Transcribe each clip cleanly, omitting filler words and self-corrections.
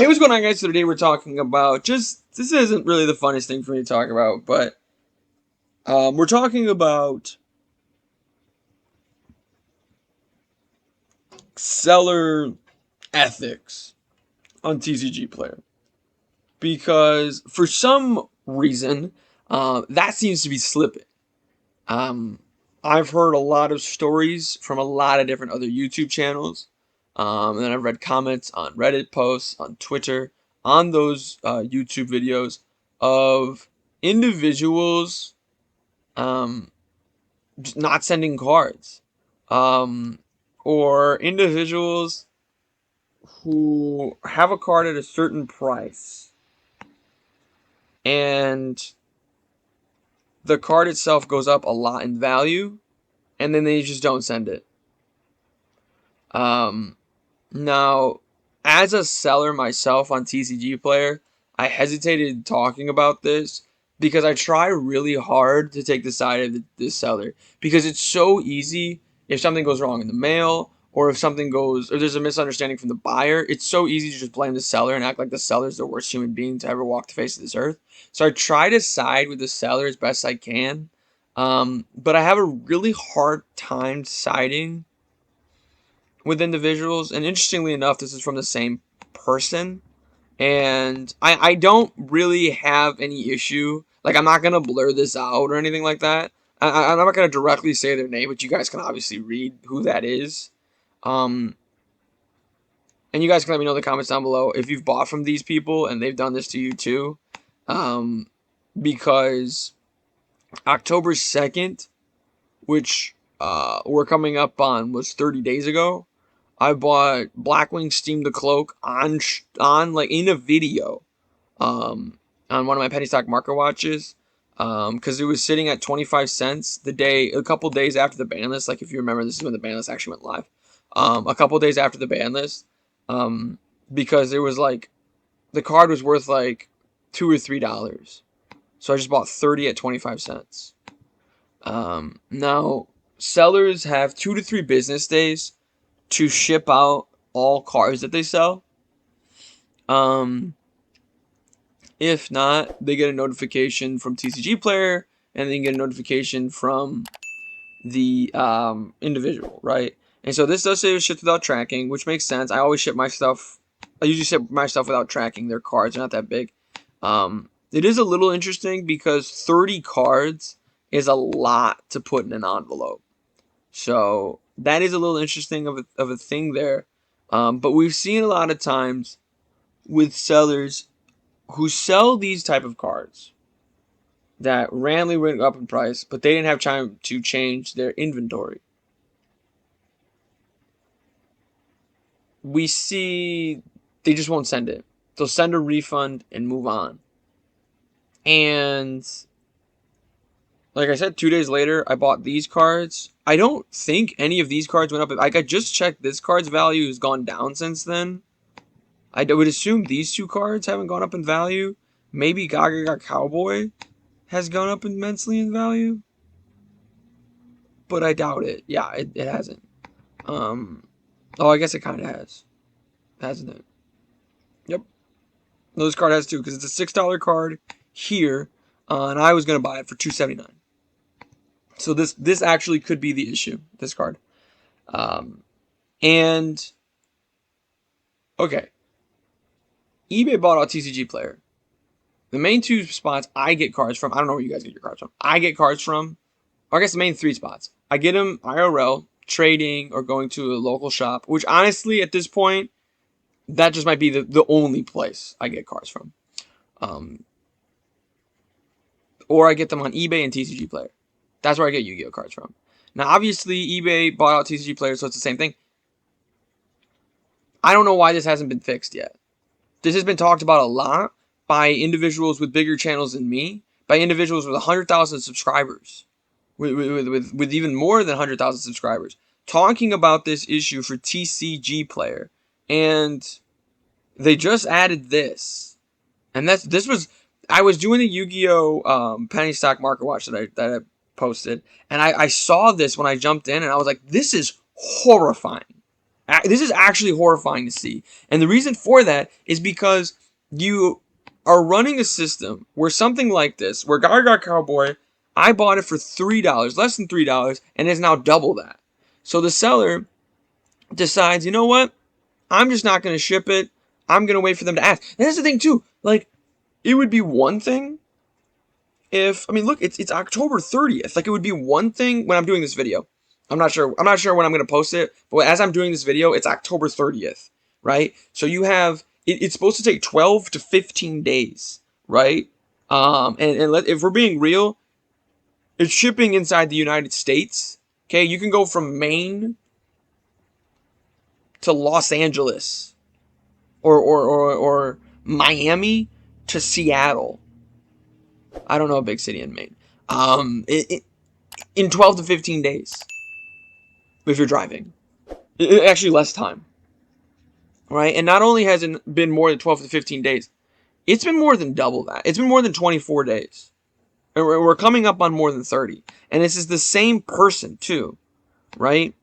Hey, what's going on, guys? So today we're talking about this isn't really the funnest thing for me to talk about, but we're talking about seller ethics on TCGplayer because for some reason that seems to be slipping. Um, I've heard a lot of stories from a lot of different other YouTube channels, and then I've read comments on Reddit posts, on Twitter, on those YouTube videos of individuals um, not sending cards, um, or individuals who have a card at a certain price and the card itself goes up a lot in value, and then they just don't send it. Um, Now, as a seller myself on TCGplayer, I hesitated talking about this because I try really hard to take the side of the seller because it's so easy if something goes wrong in the mail or if there's a misunderstanding from the buyer, it's so easy to just blame the seller and act like the seller's the worst human being to ever walk the face of this earth. So I try to side with the seller as best I can, but I have a really hard time siding with individuals, and interestingly enough, this is from the same person. And I don't really have any issue. Like, I'm not gonna blur this out or anything like that. I'm not gonna directly say their name, but you guys can obviously read who that is. Um, and you guys can let me know in the comments down below if you've bought from these people and they've done this to you too. Um, because October 2nd, which we're coming up on, was 30 days ago. I bought Blackwing Steam the Cloak on like in a video, um, on one of my penny stock market watches, because it was sitting at 25 cents a couple days after the ban list. Like, if you remember, this is when the ban list actually went live. A couple days after the ban list, um, because it was like the card was worth like $2 or $3, so I just bought 30 at 25 cents. Now sellers have 2 to 3 business days to ship out all cards that they sell. Um, if not, they get a notification from TCGplayer, and then get a notification from the individual, right? And so this does say it's shipped without tracking, which makes sense. I always ship my stuff. I usually ship my stuff without tracking. Their cards are not that big. It is a little interesting because 30 cards is a lot to put in an envelope. So that is a little interesting of a thing there. But we've seen a lot of times with sellers who sell these type of cards that randomly went up in price, but they didn't have time to change their inventory. We see they just won't send it. They'll send a refund and move on. And like I said, 2 days later, I bought these cards. I don't think any of these cards went up. Like, I just checked, this card's value has gone down since then. I would assume these two cards haven't gone up in value. Maybe Gaga Cowboy has gone up immensely in value, but I doubt it. Yeah, it hasn't. Oh, I guess it kind of has, hasn't it? Yep. No, this card has too, because it's a $6 card here, and I was gonna buy it for $2.79. So this actually could be the issue. This card, and okay, eBay bought out TCGplayer. The main two spots I get cards from, I don't know where you guys get your cards from. I get cards from, or I guess the main three spots. I get them IRL, trading, or going to a local shop, which honestly, at this point, that just might be the only place I get cards from. Or I get them on eBay and TCGplayer. That's where I get Yu-Gi-Oh cards from. Now, obviously, eBay bought out TCGplayer, so it's the same thing. I don't know why this hasn't been fixed yet. This has been talked about a lot by individuals with bigger channels than me, by individuals with 100,000 subscribers, with even more than 100,000 subscribers, talking about this issue for TCGplayer. And they just added this. And this was, I was doing the Yu-Gi-Oh penny stock market watch that I posted, and I saw this when I jumped in, and I was like, this is horrifying. This is actually horrifying to see. And the reason for that is because you are running a system where something like this, where Gaga Cowboy, I bought it for $3, less than $3, and it's now double that. So the seller decides, you know what? I'm just not going to ship it. I'm going to wait for them to ask. And that's the thing too. Like, it would be one thing if, I mean, look, it's October 30th. Like, it would be one thing when I'm doing this video. I'm not sure when I'm going to post it, but as I'm doing this video, it's October 30th, right? So you have, it's supposed to take 12 to 15 days, right? If we're being real, it's shipping inside the United States. Okay, you can go from Maine to Los Angeles or Miami to Seattle. I don't know a big city in Maine. In 12 to 15 days if you're driving. Actually, less time. Right? And not only has it been more than 12 to 15 days, it's been more than double that. It's been more than 24 days. And we're coming up on more than 30. And this is the same person, too. Right?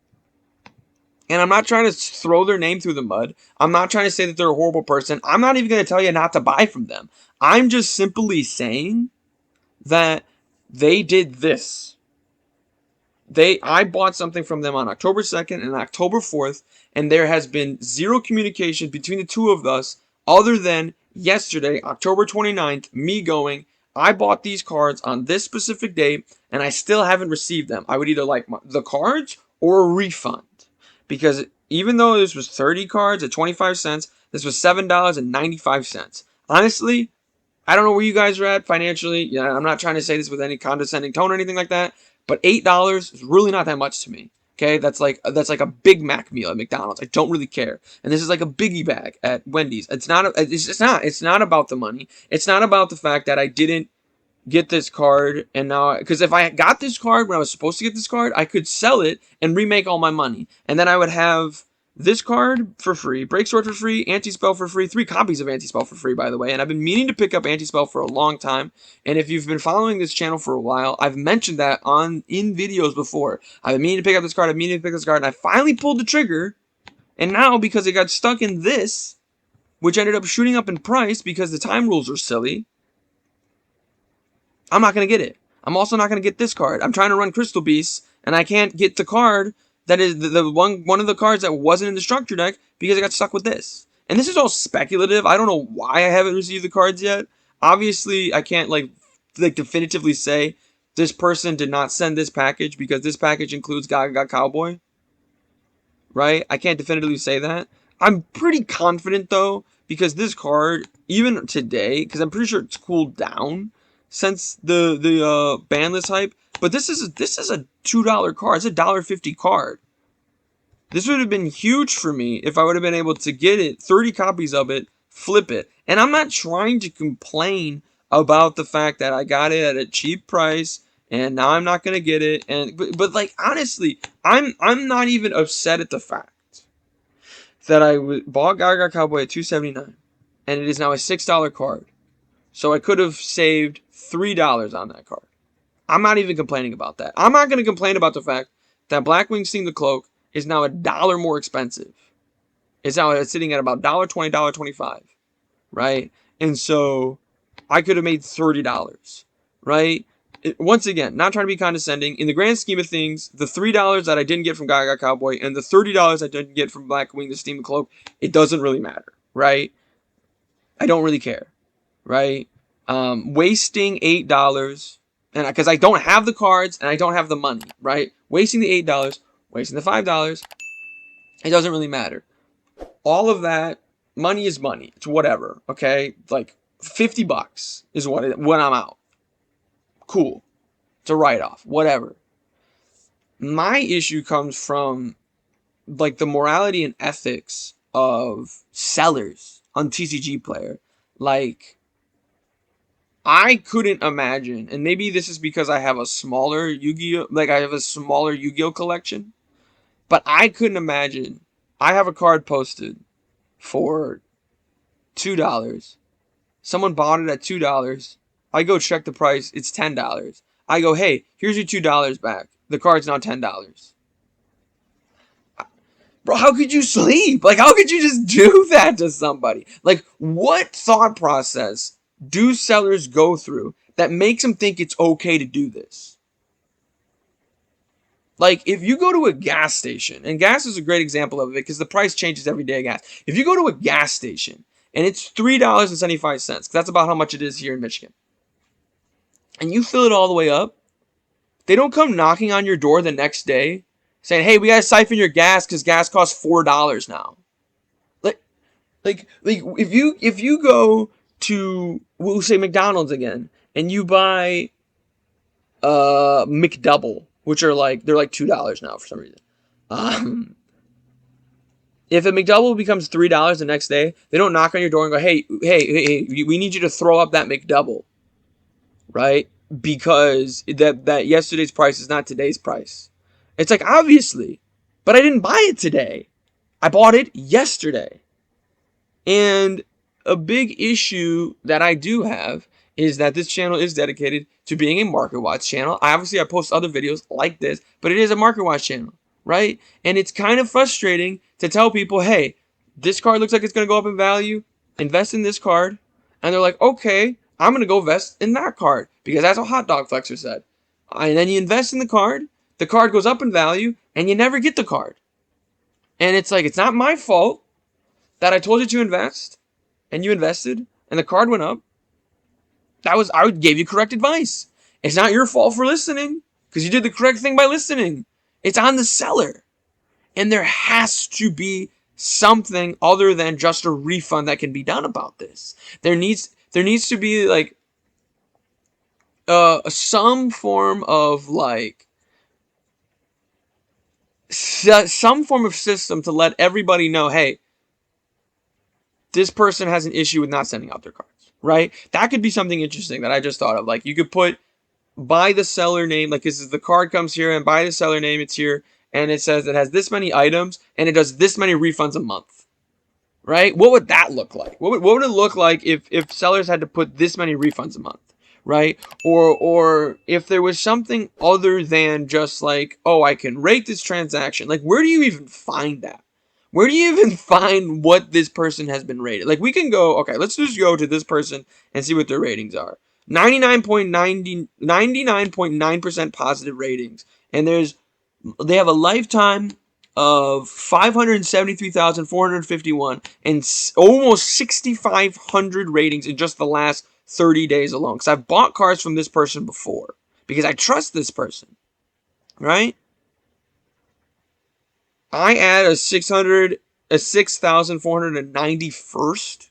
And I'm not trying to throw their name through the mud. I'm not trying to say that they're a horrible person. I'm not even going to tell you not to buy from them. I'm just simply saying that they did this. I bought something from them on October 2nd and October 4th, and there has been zero communication between the two of us other than yesterday, October 29th, me going, I bought these cards on this specific date, and I still haven't received them. I would either like the cards or a refund. Because even though this was 30 cards at 25 cents, this was $7.95. Honestly, I don't know where you guys are at financially. Yeah, I'm not trying to say this with any condescending tone or anything like that, but $8 is really not that much to me. Okay, that's like a Big Mac meal at McDonald's. I don't really care, and this is like a biggie bag at Wendy's. It's not about the money. It's not about the fact that I didn't get this card and now, because if I got this card when I was supposed to get this card, I could sell it and remake all my money, and then I would have this card for free, Break Sword for free, Anti-Spell for free, 3 copies of Anti-Spell for free, by the way. And I've been meaning to pick up Anti-Spell for a long time. And if you've been following this channel for a while, I've mentioned that in videos before. I've been meaning to pick up this card, and I finally pulled the trigger. And now, because it got stuck in this, which ended up shooting up in price because the time rules are silly, I'm not going to get it. I'm also not going to get this card. I'm trying to run Crystal Beasts, and I can't get the card that is the one of the cards that wasn't in the structure deck because I got stuck with this. And this is all speculative. I don't know why I haven't received the cards yet. Obviously, I can't like definitively say this person did not send this package because this package includes Gaga Cowboy. Right? I can't definitively say that. I'm pretty confident though because this card, even today, because I'm pretty sure it's cooled down since the ban list hype. But this is a $2 card. It's a $1.50 card. This would have been huge for me if I would have been able to get it, 30 copies of it, flip it. And I'm not trying to complain about the fact that I got it at a cheap price and now I'm not gonna get it. But like honestly, I'm not even upset at the fact that I bought Gaga Cowboy at $2.79 and it is now a $6 card. So I could have saved $3 on that card. I'm not even complaining about that. I'm not going to complain about the fact that Blackwing Steam the Cloak is now $1 more expensive. It's now sitting at about $1.20, $1.25, right? And so I could have made $30, right? Once again, not trying to be condescending. In the grand scheme of things, the $3 that I didn't get from Gaga Cowboy and the $30 I didn't get from Blackwing the Steam the Cloak, it doesn't really matter, right? I don't really care, right? Wasting $8, and because I don't have the cards and I don't have the money, right? Wasting the $8, wasting the $5, it doesn't really matter. All of that money is money. It's whatever, okay? Like $50 is when I'm out. Cool. It's a write-off. Whatever. My issue comes from like the morality and ethics of sellers on TCGplayer. Like, I couldn't imagine, and maybe this is because I have a smaller Yu-Gi-Oh collection, but I couldn't imagine. I have a card posted for $2. Someone bought it at $2. I go check the price, it's $10. I go, hey, here's your $2 back. The card's now $10. Bro, how could you sleep? Like, how could you just do that to somebody? Like, what thought process do sellers go through that makes them think it's okay to do this? Like, if you go to a gas station, and gas is a great example of it because the price changes every day of gas. If you go to a gas station and it's $3.75, that's about how much it is here in Michigan, and you fill it all the way up, they don't come knocking on your door the next day saying, hey, we got to siphon your gas because gas costs $4 now. Like if you go to, we'll say McDonald's again, and you buy McDouble, which are like, they're like $2 now for some reason. If a McDouble becomes $3 the next day, they don't knock on your door and go, hey, we need you to throw up that McDouble, right? Because that yesterday's price is not today's price. It's like, obviously, but I didn't buy it today. I bought it yesterday. And a big issue that I do have is that this channel is dedicated to being a Market Watch channel. I post other videos like this, but it is a Market Watch channel, right? And it's kind of frustrating to tell people, hey, this card looks like it's going to go up in value. Invest in this card. And they're like, okay, I'm going to go invest in that card because that's what Hot Dog Flexer said. And then you invest in the card goes up in value, and you never get the card. And it's like, it's not my fault that I told you to invest, and you invested, and the card went up. I gave you correct advice. It's not your fault for listening, because you did the correct thing by listening. It's on the seller. And there has to be something other than just a refund that can be done about this. There needs to be like some form of like some form of system to let everybody know, hey, this person has an issue with not sending out their cards, right? That could be something interesting that I just thought of. Like, you could put by the seller name, like, this is the card comes here, and by the seller name, it's here, and it says it has this many items, and it does this many refunds a month, right? What would that look like? What would it look like if sellers had to put this many refunds a month, right? Or if there was something other than just like, oh, I can rate this transaction. Like, where do you even find that? Where do you even find what this person has been rated? Like, we can go, okay, let's just go to this person and see what their ratings are. 99.9% positive ratings. And they have a lifetime of 573,451 and almost 6,500 ratings in just the last 30 days alone. Because I've bought cards from this person before because I trust this person, right? I add a 6,491st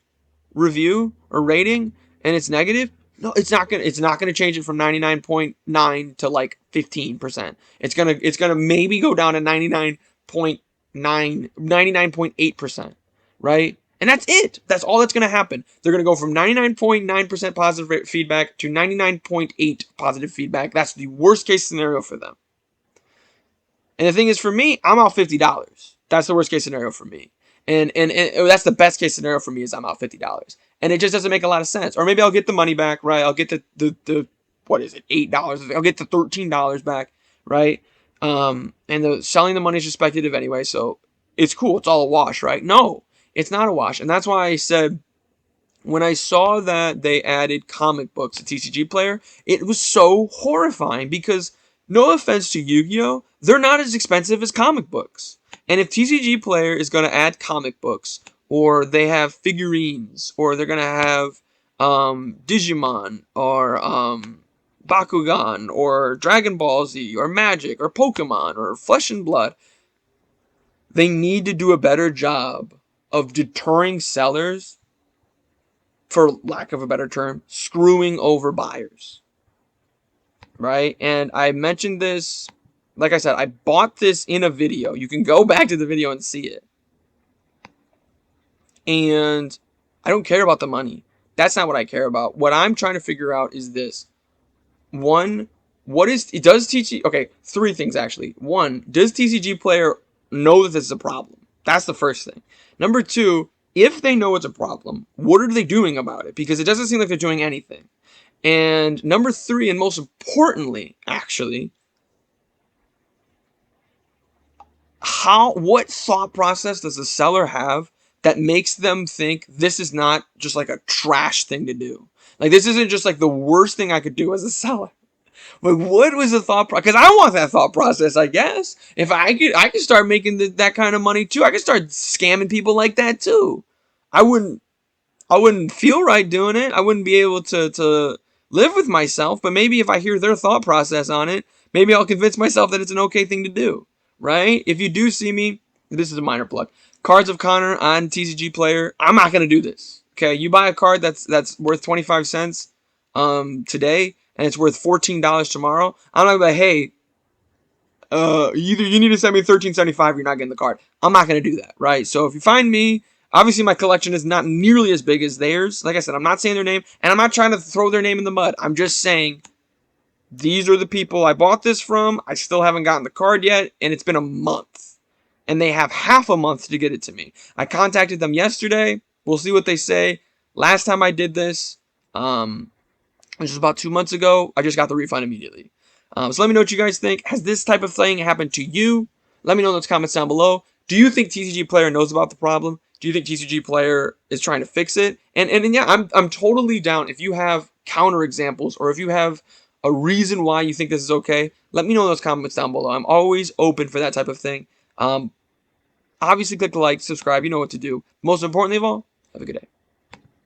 review or rating, and it's negative. No, it's not gonna change it from 99.9 to like 15%. It's gonna maybe go down to 99.8%, right? And that's it. That's all that's gonna happen. They're gonna go from 99.9% positive feedback to 99.8 positive feedback. That's the worst case scenario for them. And the thing is, for me, I'm out $50. That's the worst case scenario for me. And that's the best case scenario for me is I'm out $50. And it just doesn't make a lot of sense. Or maybe I'll get the money back, right? I'll get the what is it, $8. I'll get the $13 back, right? And the selling the money is speculative anyway, so it's cool. It's all a wash, right? No, it's not a wash. And that's why I said, when I saw that they added comic books to TCGplayer, it was so horrifying because, no offense to Yu-Gi-Oh!, they're not as expensive as comic books. And if TCGplayer is going to add comic books, or they have figurines, or they're going to have Digimon, or Bakugan, or Dragon Ball Z, or Magic, or Pokemon, or Flesh and Blood, they need to do a better job of deterring sellers, for lack of a better term, screwing over buyers. Right? And I mentioned this, like I said, I bought this in a video. You can go back to the video and see it. And I don't care about the money. That's not what I care about. What I'm trying to figure out is this. One, okay, three things actually. One, does TCGplayer know that this is a problem? That's the first thing. Number two, if they know it's a problem, what are they doing about it? Because it doesn't seem like they're doing anything. And number three, and most importantly, actually, what thought process does the seller have that makes them think this is not just like a trash thing to do? Like, this isn't just like the worst thing I could do as a seller. Like, what was the thought process? Because I want that thought process, I guess. If I could start making that kind of money too. I could start scamming people like that too. I wouldn't I wouldn't feel right doing it. I wouldn't be able to live with myself. But maybe if I hear their thought process on it, maybe I'll convince myself that it's an okay thing to do. Right? If you do see me, this is a minor plug. Cards of Connor on TCGplayer. I'm not gonna do this. Okay, you buy a card that's worth 25 cents today and it's worth $14 tomorrow. I'm not gonna be like, hey, either you need to send me $13.75 or you're not getting the card. I'm not gonna do that, right? So if you find me, obviously my collection is not nearly as big as theirs. Like I said, I'm not saying their name, and I'm not trying to throw their name in the mud. I'm just saying these are the people I bought this from. I still haven't gotten the card yet, and it's been a month. And they have half a month to get it to me. I contacted them yesterday. We'll see what they say. Last time I did this, which was about 2 months ago, I just got the refund immediately. So let me know what you guys think. Has this type of thing happened to you? Let me know in those comments down below. Do you think TCGplayer knows about the problem? Do you think TCGplayer is trying to fix it? And yeah, I'm totally down. If you have counter examples or if you have a reason why you think this is okay, let me know in those comments down below. I'm always open for that type of thing. Obviously, click the like, subscribe. You know what to do. Most importantly of all, have a good day.